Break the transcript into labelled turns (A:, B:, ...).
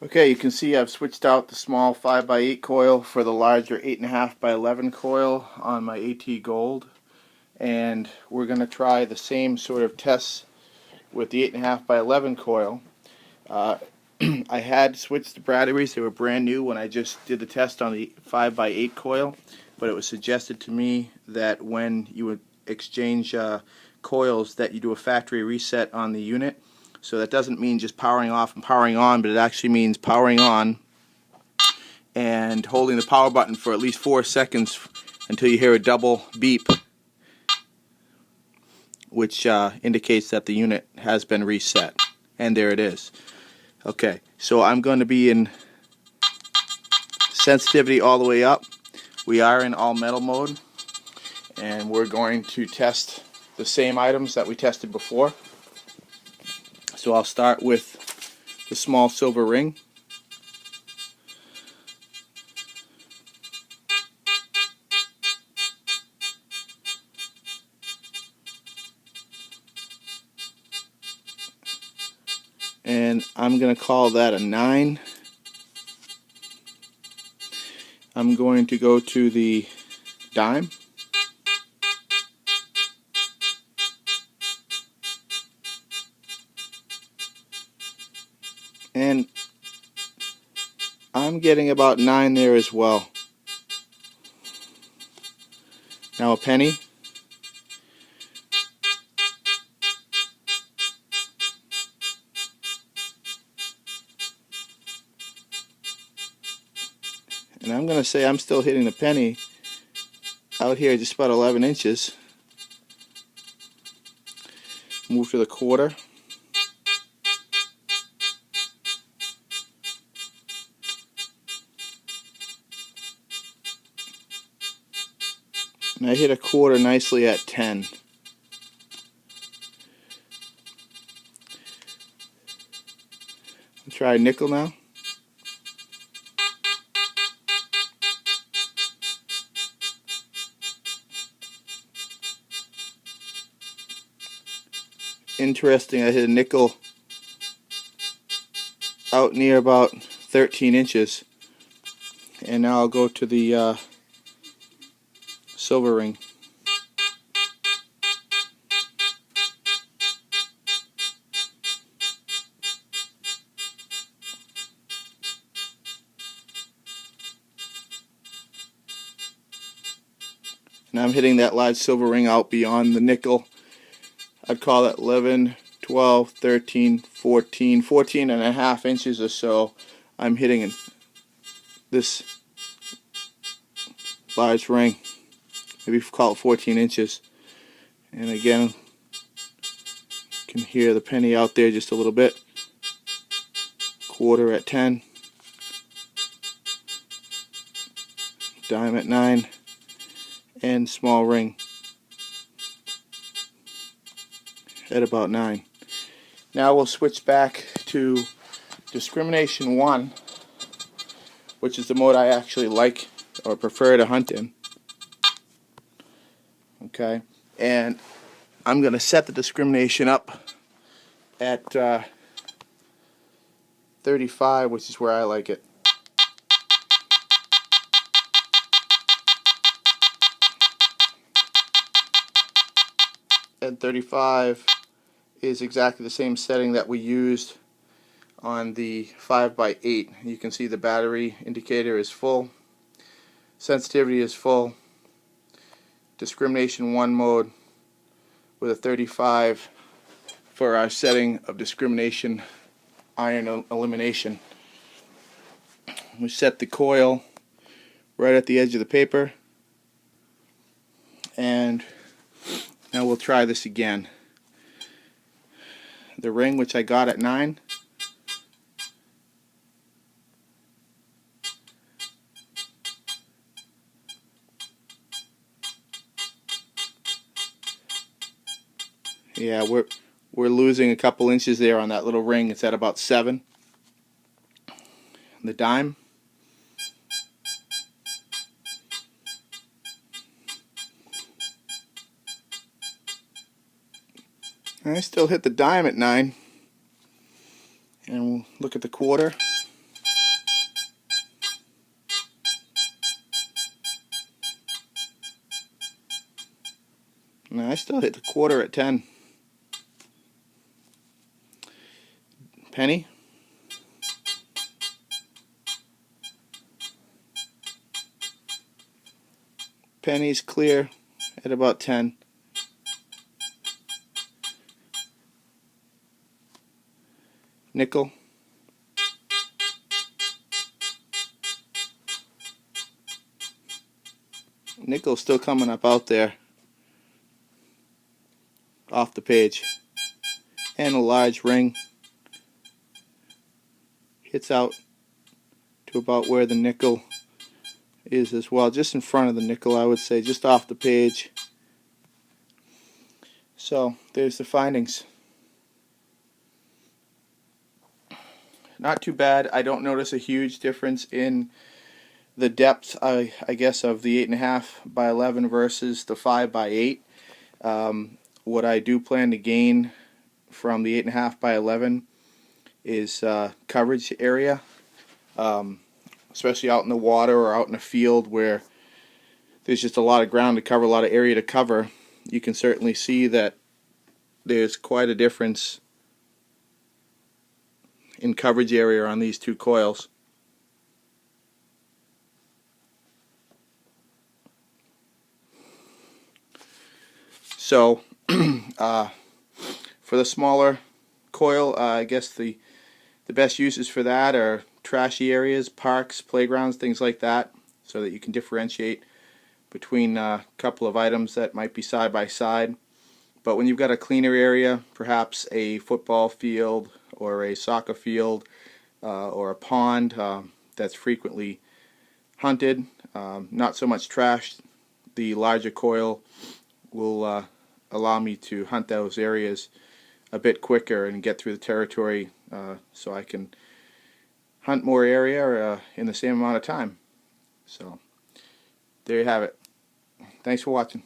A: Okay, you can see I've switched out the small 5x8 coil for the larger 8.5x11 coil on my AT Gold, and we're going to try the same sort of tests with the 8.5x11 coil. I had switched the batteries. They were brand new when I just did the test on the 5x8 coil, but it was suggested to me that when you would exchange coils that you do a factory reset on the unit. So that doesn't mean just powering off and powering on, but it actually means powering on and holding the power button for at least 4 seconds until you hear a double beep, which indicates that the unit has been reset. And there it is. Okay, so I'm going to be in sensitivity all the way up. We are in all metal mode, and we're going to test the same items that we tested before. So I'll start with the small silver ring. And I'm going to call that a 9. I'm going to go to the dime. And I'm getting about 9 there as well. Now a penny. And I'm going to say I'm still hitting the penny out here just about 11 inches. Move to the quarter. And I hit a quarter nicely at 10. I'll try nickel now. Interesting, I hit a nickel out near about 13 inches. And now I'll go to the silver ring. And I'm hitting that large silver ring out beyond the nickel. I'd call it 11, 12, 13, 14, 14 and a half inches or so. I'm hitting in this large ring. Maybe call it 14 inches. And again, you can hear the penny out there just a little bit. Quarter at 10. Dime at 9. And small ring at about 9. Now we'll switch back to discrimination 1, which is the mode I actually like or prefer to hunt in. Okay, and I'm going to set the discrimination up at 35, which is where I like it. And 35 is exactly the same setting that we used on the 5x8. You can see the battery indicator is full, sensitivity is full, discrimination 1 mode with a 35 for our setting of discrimination iron elimination. We set the coil right at the edge of the paper, and now we'll try this again. The ring, which I got at 9. Yeah, we're losing a couple inches there on that little ring. It's at about 7. The dime. I still hit the dime at 9. And we'll look at the quarter. still hit the quarter at 10. Penny. Penny's clear at about 10. Nickel. Nickel's still coming up out there off the page. And a large ring hits out to about where the nickel is as well, just in front of the nickel, I would say, just off the page. So there's the findings. Not too bad. I don't notice a huge difference in the depth, I guess, of the 8.5 by 11 versus the 5 by 8. What I do plan to gain from the 8.5 by 11 is coverage area, especially out in the water or out in a field where there's just a lot of ground to cover, a lot of area to cover. You can certainly see that there's quite a difference in coverage area on these two coils. So for the smaller coil, I guess the best uses for that are trashy areas, parks, playgrounds, things like that, so that you can differentiate between a couple of items that might be side by side. But when you've got a cleaner area, perhaps a football field or a soccer field or a pond that's frequently hunted, not so much trashed, the larger coil will allow me to hunt those areas a bit quicker and get through the territory so I can hunt more area in the same amount of time. So there you have it. Thanks for watching.